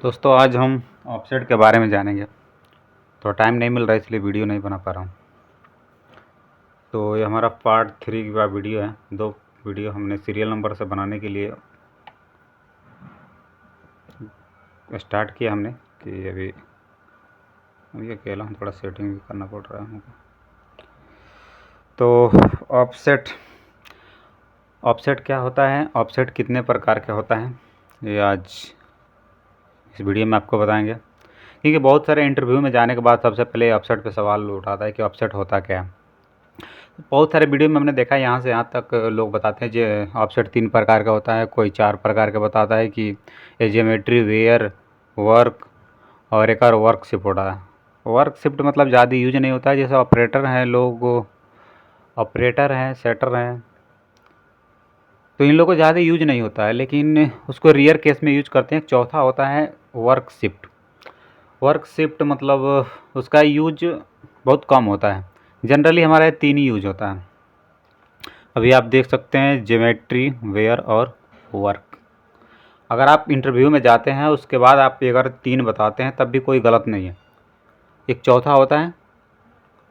दोस्तों आज हम ऑफसेट के बारे में जानेंगे। थोड़ा टाइम नहीं मिल रहा है इसलिए वीडियो नहीं बना पा रहा हूँ। तो ये हमारा पार्ट 3 का वीडियो है। 2 वीडियो हमने सीरियल नंबर से बनाने के लिए स्टार्ट किया हमने कि अभी ये अकेला थोड़ा सेटिंग भी करना पड़ रहा है हमको। तो ऑफसेट क्या होता है, ऑफसेट कितने प्रकार का होता है, ये आज इस वीडियो में आपको बताएंगे। क्योंकि बहुत सारे इंटरव्यू में जाने के बाद सबसे पहले ऑफसेट पे सवाल उठाता है कि ऑफसेट होता क्या है। बहुत सारे वीडियो में हमने देखा यहाँ से यहाँ तक लोग बताते हैं जो ऑफसेट 3 प्रकार का होता है, कोई 4 प्रकार का बताता है कि ये ज्योमेट्री, वेयर, वर्क और एक और वर्क शिफ्ट होता है। वर्क शिफ्ट मतलब ज़्यादा यूज नहीं होता है। जैसे ऑपरेटर हैं लोग, ऑपरेटर हैं, सेटर हैं, तो इन लोगों को ज़्यादा यूज नहीं होता है, लेकिन उसको रेयर केस में यूज करते हैं। चौथा होता है वर्क शिफ्ट। वर्क शिफ्ट मतलब उसका यूज बहुत कम होता है। जनरली हमारा 3 ही यूज होता है। अभी आप देख सकते हैं ज्योमेट्री, वेयर और वर्क। अगर आप इंटरव्यू में जाते हैं उसके बाद आप अगर 3 बताते हैं तब भी कोई गलत नहीं है। एक चौथा होता है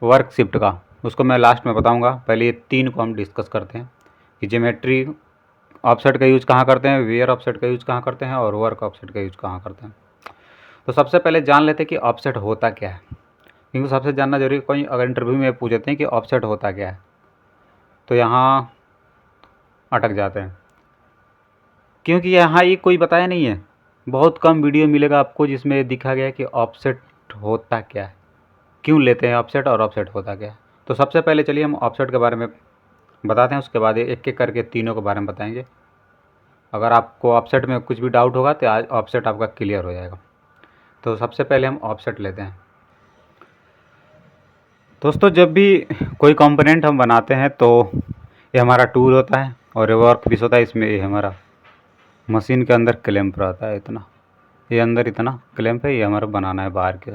वर्क शिफ्ट का, उसको मैं लास्ट में बताऊंगा। पहले ये 3 को हम डिस्कस करते हैं कि ज्योमेट्री ऑफसेट का यूज कहाँ करते हैं, वेयर ऑफसेट का यूज कहाँ करते हैं और वर्क ऑफसेट का यूज कहाँ करते हैं। तो सबसे पहले जान लेते हैं कि ऑफसेट होता क्या है, क्योंकि सबसे जानना जरूरी है। कोई अगर इंटरव्यू में पूछते हैं कि ऑफसेट होता क्या है तो यहाँ अटक जाते हैं, क्योंकि यहाँ ये कोई बताया नहीं है। बहुत कम वीडियो मिलेगा आपको जिसमें दिखा गया है कि ऑफसेट होता क्या है, क्यों लेते हैं ऑफसेट और ऑफसेट होता क्या है। तो सबसे पहले चलिए हम ऑफसेट के बारे में बताते हैं, उसके बाद एक एक करके तीनों के बारे में बताएंगे। अगर आपको ऑफसेट में कुछ भी डाउट होगा तो आज ऑफसेट आपका क्लियर हो जाएगा। तो सबसे पहले हम ऑफसेट लेते हैं। दोस्तों जब भी कोई कंपोनेंट हम बनाते हैं तो ये हमारा टूल होता है और ये वर्क पीस होता है। इसमें ये हमारा मशीन के अंदर क्लैंप रहता है, इतना ये अंदर इतना क्लैंप है, ये हमारा बनाना है बाहर के।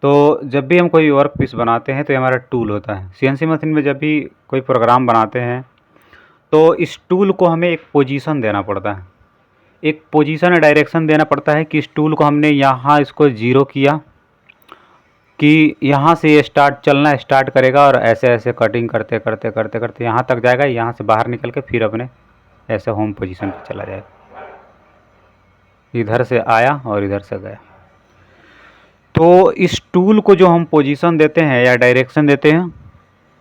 तो जब भी हम कोई वर्क पीस बनाते हैं तो ये हमारा टूल होता है। सीएनसी मशीन में जब भी कोई प्रोग्राम बनाते हैं तो इस टूल को हमें एक पोजीशन देना पड़ता है, एक पोजीशन डायरेक्शन देना पड़ता है कि इस टूल को हमने यहाँ इसको 0 किया कि यहाँ से ये चलना स्टार्ट करेगा और ऐसे ऐसे कटिंग करते करते करते करते यहाँ तक जाएगा। यहाँ से बाहर निकल के फिर अपने ऐसे होम पोजीशन पे चला जाएगा। इधर से आया और इधर से गया। तो इस टूल को जो हम पोजीशन देते हैं या डायरेक्शन देते हैं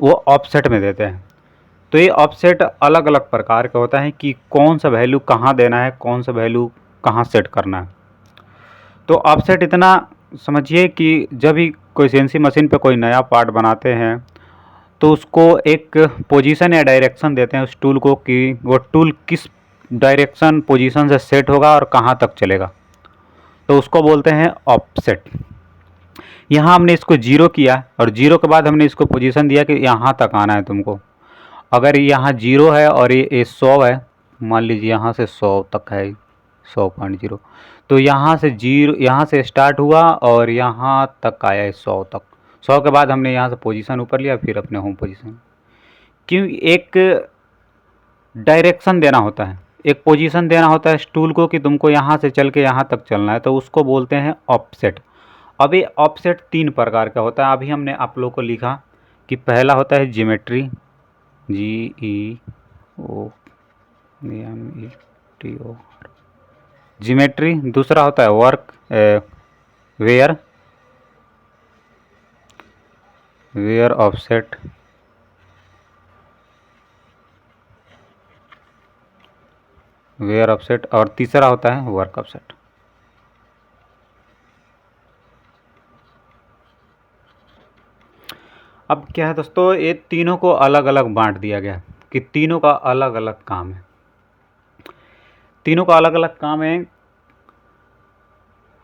वो ऑफसेट में देते हैं। तो ये ऑफसेट अलग अलग प्रकार का होता है कि कौन सा वैल्यू कहाँ देना है, कौन सा वैल्यू कहाँ सेट करना है। तो ऑफसेट इतना समझिए कि जब भी कोई सीएनसी मशीन पे कोई नया पार्ट बनाते हैं तो उसको एक पोजीशन या डायरेक्शन देते हैं उस टूल को कि वो टूल किस डायरेक्शन पोजीशन से सेट होगा और कहाँ तक चलेगा। तो उसको बोलते हैं ऑफसेट। यहाँ हमने इसको 0 किया और 0 के बाद हमने इसको पोजीशन दिया कि यहाँ तक आना है तुमको। अगर यहाँ 0 है और ये 100 है, मान लीजिए यहाँ से 100 तक है, 100.0, तो यहाँ से 0, यहाँ से स्टार्ट हुआ और यहाँ तक आया है 100 तक। 100 के बाद हमने यहाँ से पोजीशन ऊपर लिया, फिर अपने होम पोजीशन। क्यों एक डायरेक्शन देना होता है, एक पोजीशन देना होता है टूल को कि तुमको यहाँ से चल के यहाँ तक चलना है, तो उसको बोलते हैं ऑफसेट। अब ये ऑफसेट 3 प्रकार का होता है। अभी हमने आप लोग को लिखा कि पहला होता है ज्योमेट्री, GEOMETO, ज्योमेट्री। दूसरा होता है work, ware offset. Ware offset और तीसरा होता है वर्क ऑफसेट। अब क्या है दोस्तों, ये तीनों को अलग अलग बांट दिया गया कि तीनों का अलग अलग काम है। तीनों का अलग अलग काम है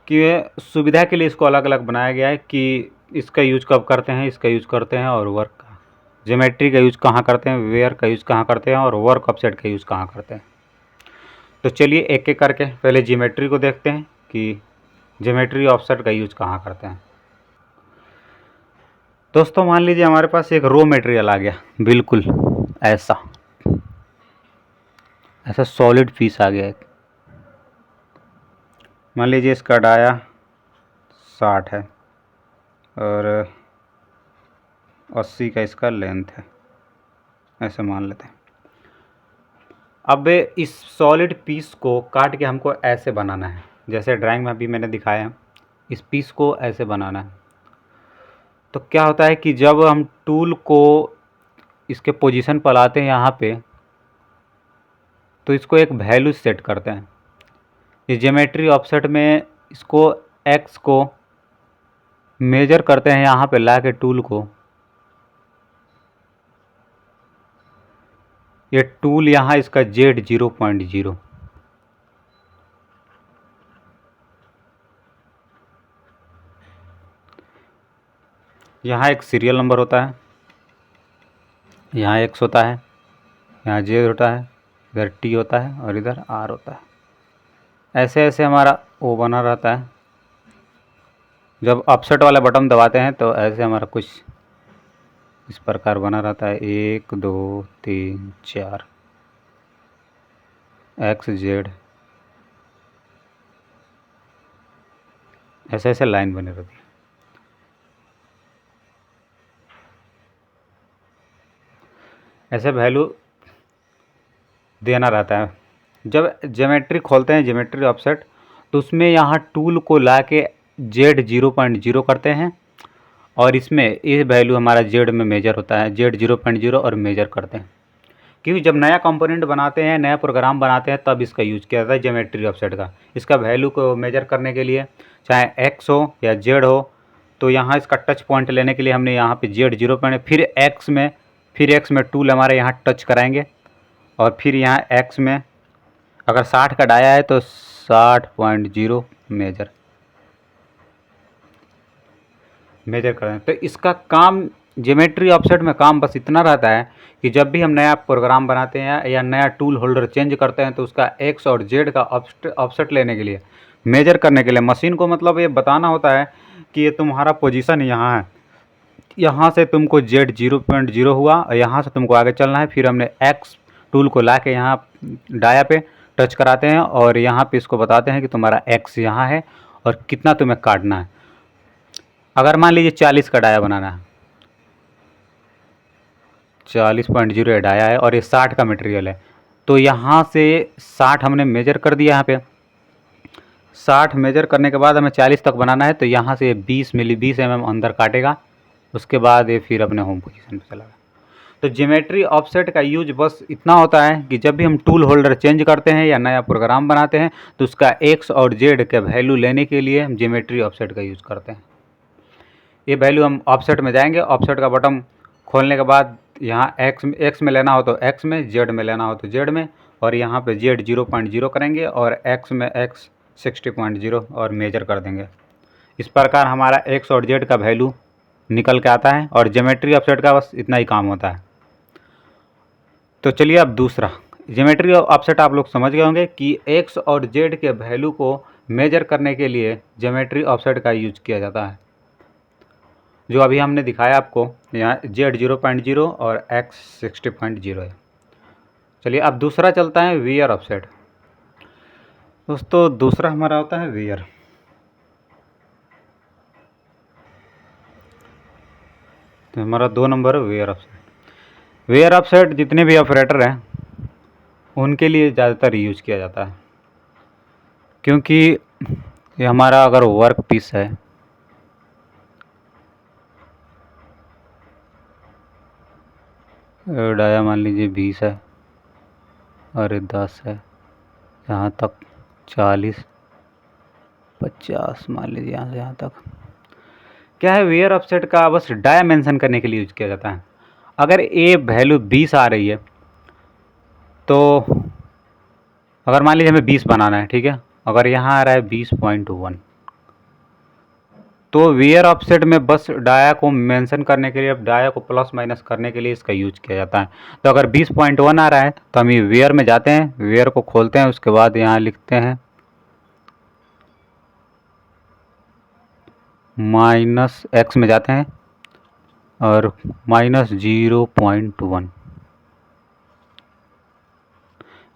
कि सुविधा के लिए इसको अलग अलग बनाया गया है कि इसका यूज कब करते हैं, इसका यूज करते हैं, और वर्क का, ज्योमेट्री का यूज कहाँ करते हैं, वेयर का यूज कहाँ करते हैं और वर्क ऑफसेट का यूज कहाँ करते हैं। तो चलिए एक एक करके पहले ज्योमेट्री को देखते हैं कि ज्योमेट्री ऑफसेट का यूज कहाँ करते हैं। दोस्तों मान लीजिए हमारे पास एक रॉ मटेरियल आ गया, बिल्कुल ऐसा ऐसा सॉलिड पीस आ गया एक। मान लीजिए इसका डाया 60 है और 80 का इसका लेंथ है, ऐसे मान लेते हैं। अब इस सॉलिड पीस को काट के हमको ऐसे बनाना है, जैसे ड्राइंग में अभी मैंने दिखाया है, इस पीस को ऐसे बनाना है। तो क्या होता है कि जब हम टूल को इसके पोजीशन पर लाते हैं यहाँ पे, तो इसको एक वैल्यू सेट करते हैं। ये ज्योमेट्री ऑफसेट में इसको एक्स को मेजर करते हैं, यहाँ पे ला के टूल को। ये टूल यहाँ इसका जेड 0.0, यहाँ एक सीरियल नंबर होता है, यहाँ एक्स होता है, यहाँ जेड होता है, इधर टी होता है और इधर आर होता है। ऐसे ऐसे हमारा वो बना रहता है। जब ऑफसेट वाला बटन दबाते हैं तो ऐसे हमारा कुछ इस प्रकार बना रहता है, 1 2 3 4 एक्स जेड, ऐसे ऐसे लाइन बनी रहती है। ऐसे वैल्यू देना रहता है। जब ज्योमेट्री खोलते हैं, ज्योमेट्री ऑफसेट, तो उसमें यहाँ टूल को ला के जेड 0.0 करते हैं और इसमें ये वैल्यू हमारा जेड में मेजर होता है, जेड 0.0 और मेजर करते हैं। क्योंकि जब नया कंपोनेंट बनाते हैं, नया प्रोग्राम बनाते हैं, तब इसका यूज किया जाता है ज्योमेट्री ऑफसेट का। इसका वैल्यू को मेजर करने के लिए, चाहे एक्स हो या जेड हो, तो यहाँ इसका टच पॉइंट लेने के लिए हमने यहाँ पे जेड 0, फिर एक्स में टूल हमारे यहाँ टच कराएंगे और फिर यहाँ एक्स में अगर 60 का डाया है तो 60.0 मेजर करें। तो इसका काम ज्योमेट्री ऑफसेट में काम बस इतना रहता है कि जब भी हम नया प्रोग्राम बनाते हैं या नया टूल होल्डर चेंज करते हैं, तो उसका एक्स और जेड का ऑफसेट लेने के लिए, मेजर करने के लिए मशीन को मतलब ये बताना होता है कि ये तुम्हारा पोजीशन यहाँ है, यहाँ से तुमको जेड 0.0 हुआ और यहाँ से तुमको आगे चलना है। फिर हमने एक्स टूल को ला के यहाँ डाया पे टच कराते हैं और यहाँ पे इसको बताते हैं कि तुम्हारा एक्स यहाँ है और कितना तुम्हें काटना है। अगर मान लीजिए 40 का डाया बनाना है, 40.0 डाया है और ये 60 का मटेरियल है, तो यहाँ से 60 हमने मेजर कर दिया। यहाँ पे 60 मेजर करने के बाद हमें 40 तक बनाना है, तो यहाँ से 20 mm अंदर काटेगा। उसके बाद ये फिर अपने होम पोजीशन पे चला गया। तो ज्योमेट्री ऑफसेट का यूज बस इतना होता है कि जब भी हम टूल होल्डर चेंज करते हैं या नया प्रोग्राम बनाते हैं, तो उसका एक्स और जेड का वैल्यू लेने के लिए हम ज्योमेट्री ऑफसेट का यूज़ करते हैं। ये वैल्यू हम ऑफसेट में जाएंगे, ऑफसेट का बटन खोलने के बाद यहाँ एक्स में लेना हो तो एक्स में, जेड में लेना हो तो जेड में, और यहाँ पे जेड 0.0 करेंगे और एक्स में एक्स 60.0 और मेजर कर देंगे। इस प्रकार हमारा एक्स और जेड का वैल्यू निकल के आता है और ज्योमेट्री ऑफसेट का बस इतना ही काम होता है। तो चलिए अब दूसरा ज्योमेट्री ऑफसेट आप लोग समझ गए होंगे कि एक्स और जेड के वैल्यू को मेजर करने के लिए ज्योमेट्री ऑफसेट का यूज किया जाता है, जो अभी हमने दिखाया आपको। यहाँ जेड 0.0 और एक्स 60.0 है। चलिए अब दूसरा चलता है वियर ऑफसेट। दोस्तों दूसरा हमारा होता है वियर। तो हमारा 2 नंबर है वियर ऑफसेट। वियर ऑफसेट जितने भी ऑपरेटर हैं उनके लिए ज़्यादातर यूज किया जाता है, क्योंकि ये हमारा अगर वर्क पीस है, डाया मान लीजिए 20 है और ये 10 है, यहाँ तक 40 50 मान लीजिए, यहाँ से यहाँ तक। क्या है, वियर ऑफसेट का बस डाया मेंशन करने के लिए यूज किया जाता है। अगर ये वैल्यू 20 आ रही है, तो अगर मान लीजिए हमें 20 बनाना है, ठीक है, अगर यहाँ आ रहा है 20.1, तो वियर ऑफसेट में बस डाया को मेंशन करने के लिए, अब डाया को प्लस माइनस करने के लिए इसका यूज किया जाता है। तो अगर 20.1 आ रहा है तो हम ये वियर में जाते हैं, वियर को खोलते हैं, उसके बाद यहाँ लिखते हैं माइनस एक्स में जाते हैं और माइनस 0.1,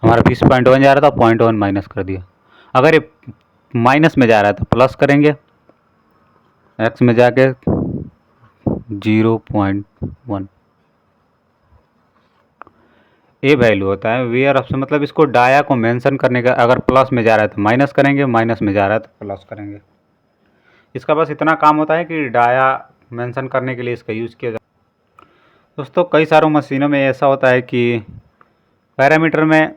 हमारा 20.1 जा रहा था, 0.1 माइनस कर दिया। अगर ये माइनस में जा रहा है तो प्लस करेंगे, एक्स में जाके 0.1 ये वैल्यू होता है वेयर ऑप्शन। मतलब इसको डाया को मेंशन करने का, अगर प्लस में जा रहा है तो माइनस करेंगे, माइनस में जा रहा है तो प्लस करेंगे। इसका बस इतना काम होता है कि डाया मेंशन करने के लिए इसका यूज़ किया जाता है। दोस्तों कई सारों मशीनों में ऐसा होता है कि पैरामीटर में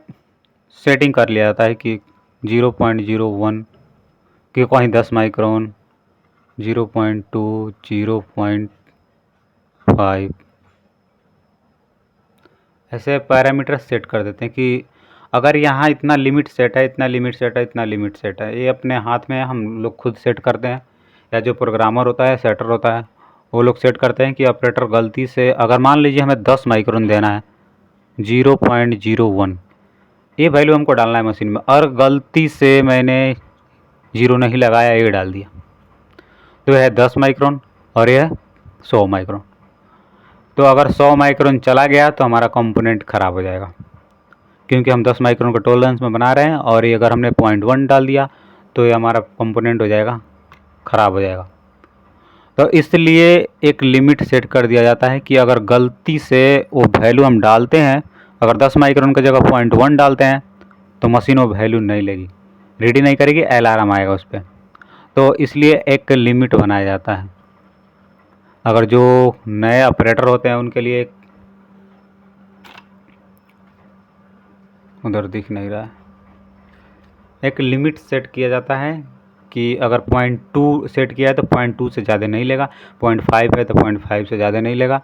सेटिंग कर लिया जाता है कि 0.01 कि कहीं 10 माइक्रोन, 0.2, 0.5 ऐसे पैरामीटर सेट कर देते हैं कि अगर यहाँ इतना लिमिट सेट है, इतना लिमिट सेट है, इतना लिमिट सेट है, ये अपने हाथ में हम लोग खुद सेट करते हैं, या जो प्रोग्रामर होता है, सेटर होता है, वो लोग सेट करते हैं कि ऑपरेटर गलती से, अगर मान लीजिए हमें 10 माइक्रोन देना है, 0.01 ये वैल्यू हमको डालना है मशीन में, और गलती से मैंने 0 नहीं लगाया, ये डाल दिया, तो यह है 10 माइक्रोन और यह 100 माइक्रोन। तो अगर 100 माइक्रोन चला गया तो हमारा कंपोनेंट ख़राब हो जाएगा, क्योंकि हम 10 माइक्रोन का टॉलरेंस में बना रहे हैं, और ये अगर हमने 0.1 डाल दिया तो ये हमारा कंपोनेंट हो जाएगा, ख़राब हो जाएगा। तो इसलिए एक लिमिट सेट कर दिया जाता है कि अगर गलती से वो वैल्यू हम डालते हैं, अगर 10 माइक्रोन की जगह 0.1 डालते हैं तो मशीन वो वैल्यू नहीं लेगी, रीड नहीं करेगी, अलार्म आएगा उस पर। तो इसलिए एक लिमिट बनाया जाता है। अगर जो नए ऑपरेटर होते हैं उनके लिए उधर दिख नहीं रहा है, एक लिमिट सेट किया जाता है कि अगर 0.2 सेट किया है तो 0.2 से ज़्यादा नहीं लेगा, 0.5 है तो 0.5 से ज़्यादा नहीं लेगा,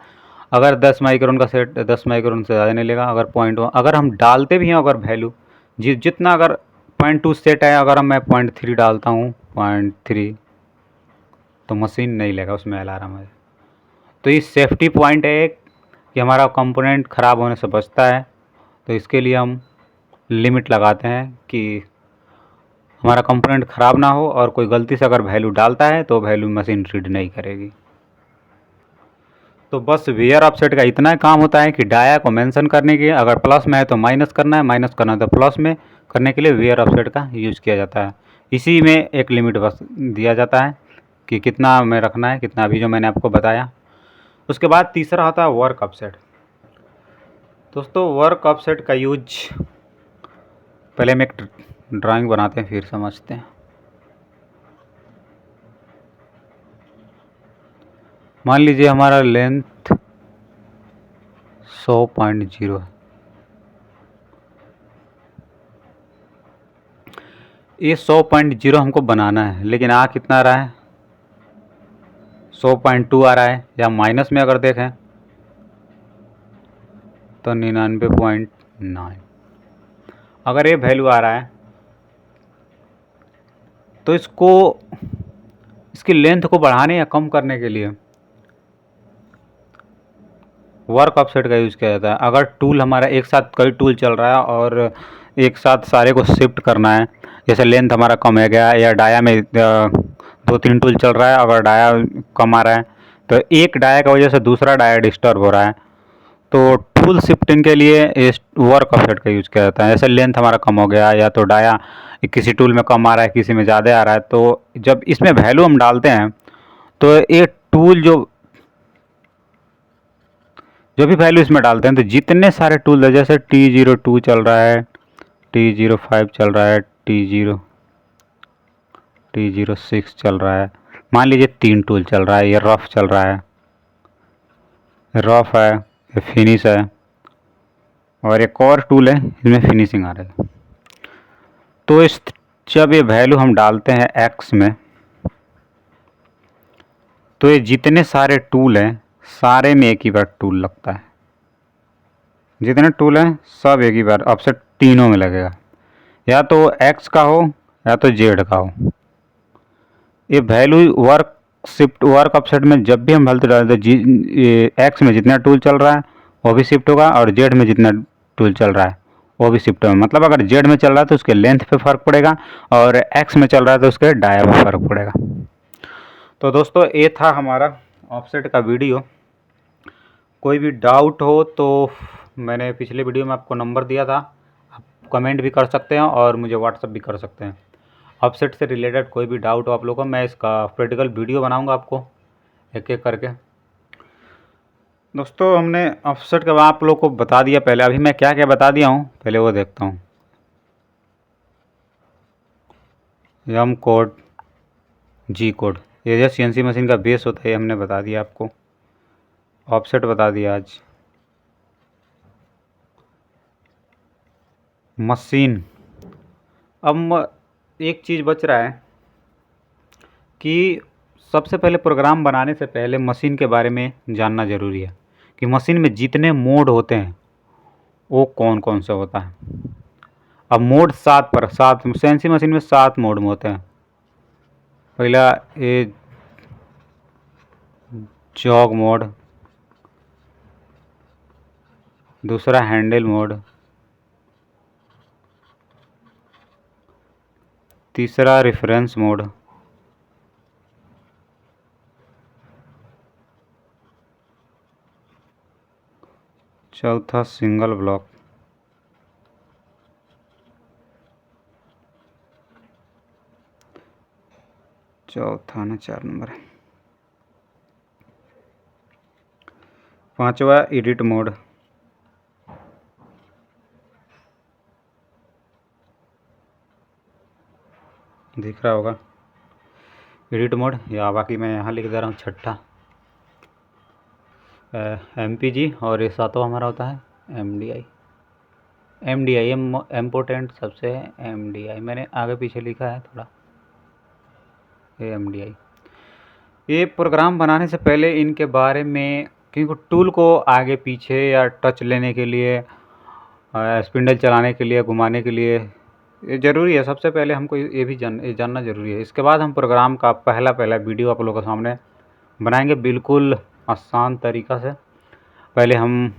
अगर 10 माइक्रोन का सेट 10 माइक्रोन से ज़्यादा नहीं लेगा, अगर 0.1 अगर हम डालते भी हैं, अगर वैल्यू जितना, अगर 0.2 सेट है, अगर मैं 0.3 डालता हूँ 0.3 तो मशीन नहीं लेगा, उसमें अलार्म है। तो ये सेफ्टी पॉइंट है एक कि हमारा कंपोनेंट ख़राब होने से बचता है। तो इसके लिए हम लिमिट लगाते हैं कि हमारा कंपोनेंट ख़राब ना हो, और कोई गलती से अगर वैल्यू डालता है तो वैल्यू मशीन रीड नहीं करेगी। तो बस वेयर ऑफसेट का इतना काम होता है कि डाया को मेंशन करने के, अगर प्लस में है तो माइनस करना है, माइनस करना है तो प्लस में करने के लिए वेयर ऑफसेट का यूज़ किया जाता है। इसी में एक लिमिट बस दिया जाता है कि कितना में रखना है, कितना अभी जो मैंने आपको बताया। उसके बाद तीसरा होता है वर्क ऑफसेट। दोस्तों वर्क ऑफसेट का यूज, पहले हम एक ड्राइंग बनाते हैं फिर समझते हैं। मान लीजिए हमारा लेंथ 100.0 है, ये 100.0 हमको बनाना है, लेकिन आ कितना रहा है, 100.2 आ रहा है, या माइनस में अगर देखें तो 99.9। अगर ये वैल्यू आ रहा है तो इसकी लेंथ को बढ़ाने या कम करने के लिए वर्क ऑफसेट का यूज़ किया जाता है। अगर टूल हमारा एक साथ कई टूल चल रहा है और एक साथ सारे को शिफ्ट करना है, जैसे लेंथ हमारा कम है गया, या डाया में 2-3 टूल चल रहा है, अगर डाया कम आ रहा है तो एक डाया की वजह से दूसरा डाया डिस्टर्ब हो रहा है, तो टूल शिफ्टिंग के लिए इस वर्क ऑफसेट का यूज़ किया जाता है। जैसे लेंथ हमारा कम हो गया, या तो डाया किसी टूल में कम आ रहा है, किसी में ज़्यादा आ रहा है, तो जब इसमें वैल्यू हम डालते हैं तो ये टूल जो भी वैल्यू इसमें डालते हैं, तो जितने सारे टूल है, जैसे T02 चल रहा है, T05 चल रहा है, T06 चल रहा है, मान लीजिए 3 टूल चल रहा है, ये रफ चल रहा है, रफ है, ये फिनिश है, और एक और टूल है इसमें फिनिशिंग आ रहा है। तो जब ये वैल्यू हम डालते हैं एक्स में, तो ये जितने सारे टूल हैं सारे में एक ही बार टूल लगता है, जितने टूल हैं सब एक ही बार ऑफसेट तीनों में लगेगा, या तो एक्स का हो या तो जेड का हो। ये वैल्यू वर्क ऑफसेट में जब भी हम वैल्यू डालते हैं, एक्स में जितना टूल चल रहा है वो भी शिफ्ट होगा, और जेड में जितना टूल चल रहा है वो भी शिफ्ट होगा। मतलब अगर जेड में चल रहा है तो उसके लेंथ पे फ़र्क पड़ेगा, और एक्स में चल रहा है तो उसके डाया पे फ़र्क पड़ेगा। तो दोस्तों ये था हमारा ऑफसेट का वीडियो। कोई भी डाउट हो तो मैंने पिछले वीडियो में आपको नंबर दिया था, आप कमेंट भी कर सकते हैं और मुझे व्हाट्सअप भी कर सकते हैं। ऑफसेट से रिलेटेड कोई भी डाउट हो आप लोगों को, मैं इसका प्रैक्टिकल वीडियो बनाऊंगा आपको एक एक करके। दोस्तों हमने ऑफसेट का आप लोग को बता दिया पहले, अभी मैं क्या क्या बता दिया हूँ पहले वो देखता हूँ। एम कोड, जी कोड, ये जो CNC मशीन का बेस होता है ये हमने बता दिया आपको। ऑफसेट बता दिया आज। मशीन, अब एक चीज़ बच रहा है कि सबसे पहले प्रोग्राम बनाने से पहले मशीन के बारे में जानना ज़रूरी है कि मशीन में जितने मोड होते हैं वो कौन कौन सा होता है। अब मोड 7 CNC मशीन में 7 मोड में होते हैं। पहला ये जॉग मोड, दूसरा हैंडल मोड, तीसरा रेफरेंस मोड, चौथा सिंगल ब्लॉक, चौथा ना 4 नंबर है, पांचवा एडिट मोड, दिख रहा होगा एडिट मोड, या बाकी मैं यहाँ लिख दे रहा हूँ छठा MPG, और ये सातवां हमारा होता है MDI। MDI इम्पोर्टेंट सबसे है MDI, मैंने आगे पीछे लिखा है थोड़ा, ये MDI। ये प्रोग्राम बनाने से पहले इनके बारे में, क्योंकि टूल को आगे पीछे या टच लेने के लिए, स्पिंडल चलाने के लिए, घुमाने के लिए ये ज़रूरी है। सबसे पहले हमको ये भी जानना ज़रूरी है। इसके बाद हम प्रोग्राम का पहला वीडियो आप लोगों के सामने बनाएंगे बिल्कुल आसान तरीक़ा से। पहले हम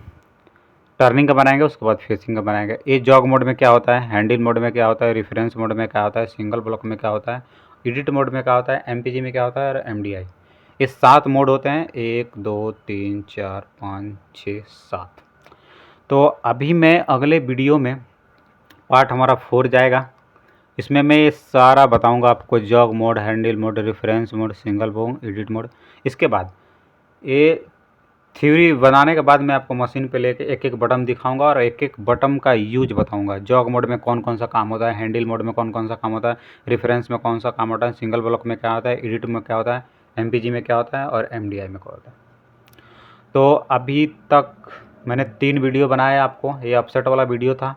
टर्निंग का बनाएंगे, उसके बाद फेसिंग का बनाएंगे। ये जॉग मोड में क्या होता है, हैंडल मोड में क्या होता है, रेफरेंस मोड में क्या होता है, सिंगल ब्लॉक में क्या होता है, एडिट मोड में क्या होता है, MPG में क्या होता है और MDI। ये 7 मोड होते हैं, 1 2 3 4 5 6 7। तो अभी मैं अगले वीडियो में पार्ट हमारा 4 जाएगा, इसमें मैं ये सारा बताऊंगा आपको, jog mode, handle mode, reference mode, single block, edit mode. इसके बाद ये थ्योरी बनाने के बाद मैं आपको मशीन पे लेके एक एक बटन दिखाऊंगा और एक एक बटन का यूज बताऊंगा। जॉग मोड में कौन कौन सा काम होता है, हैंडल मोड में कौन कौन सा काम होता है, रेफरेंस में कौन सा काम होता है, सिंगल ब्लॉक में क्या होता है, एडिट में क्या होता है, MPG में क्या होता है और MDI में क्या होता है। तो अभी तक मैंने 3 वीडियो बनाए आपको, ये ऑफसेट वाला वीडियो था।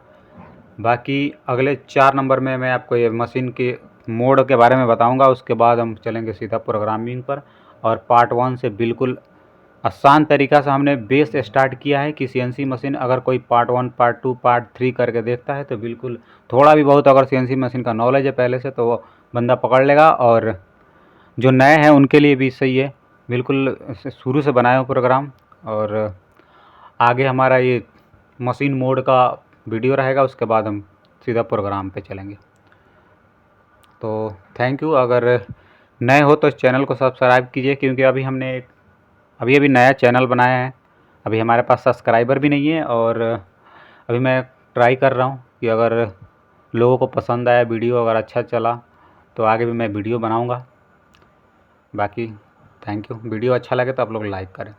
बाकी अगले 4 नंबर में मैं आपको ये मशीन के मोड के बारे में बताऊंगा। उसके बाद हम चलेंगे सीधा प्रोग्रामिंग पर, और पार्ट 1 से बिल्कुल आसान तरीक़ा से हमने बेस स्टार्ट किया है कि CNC मशीन अगर कोई पार्ट 1, पार्ट 2, पार्ट 3 करके देखता है तो बिल्कुल थोड़ा भी बहुत अगर CNC मशीन का नॉलेज है पहले से तो वो बंदा पकड़ लेगा। और जो नए हैं उनके लिए भी सही है, बिल्कुल शुरू से बनाया हूँ प्रोग्राम। और आगे हमारा ये मशीन मोड का वीडियो रहेगा, उसके बाद हम सीधा प्रोग्राम पे चलेंगे। तो थैंक यू। अगर नए हो तो इस चैनल को सब्सक्राइब कीजिए, क्योंकि अभी हमने अभी नया चैनल बनाया है। अभी हमारे पास सब्सक्राइबर भी नहीं है, और अभी मैं ट्राई कर रहा हूँ कि अगर लोगों को पसंद आया वीडियो, अगर अच्छा चला तो आगे भी मैं वीडियो बनाऊँगा। बाकी थैंक यू। वीडियो अच्छा लगे तो आप लोग लाइक करें।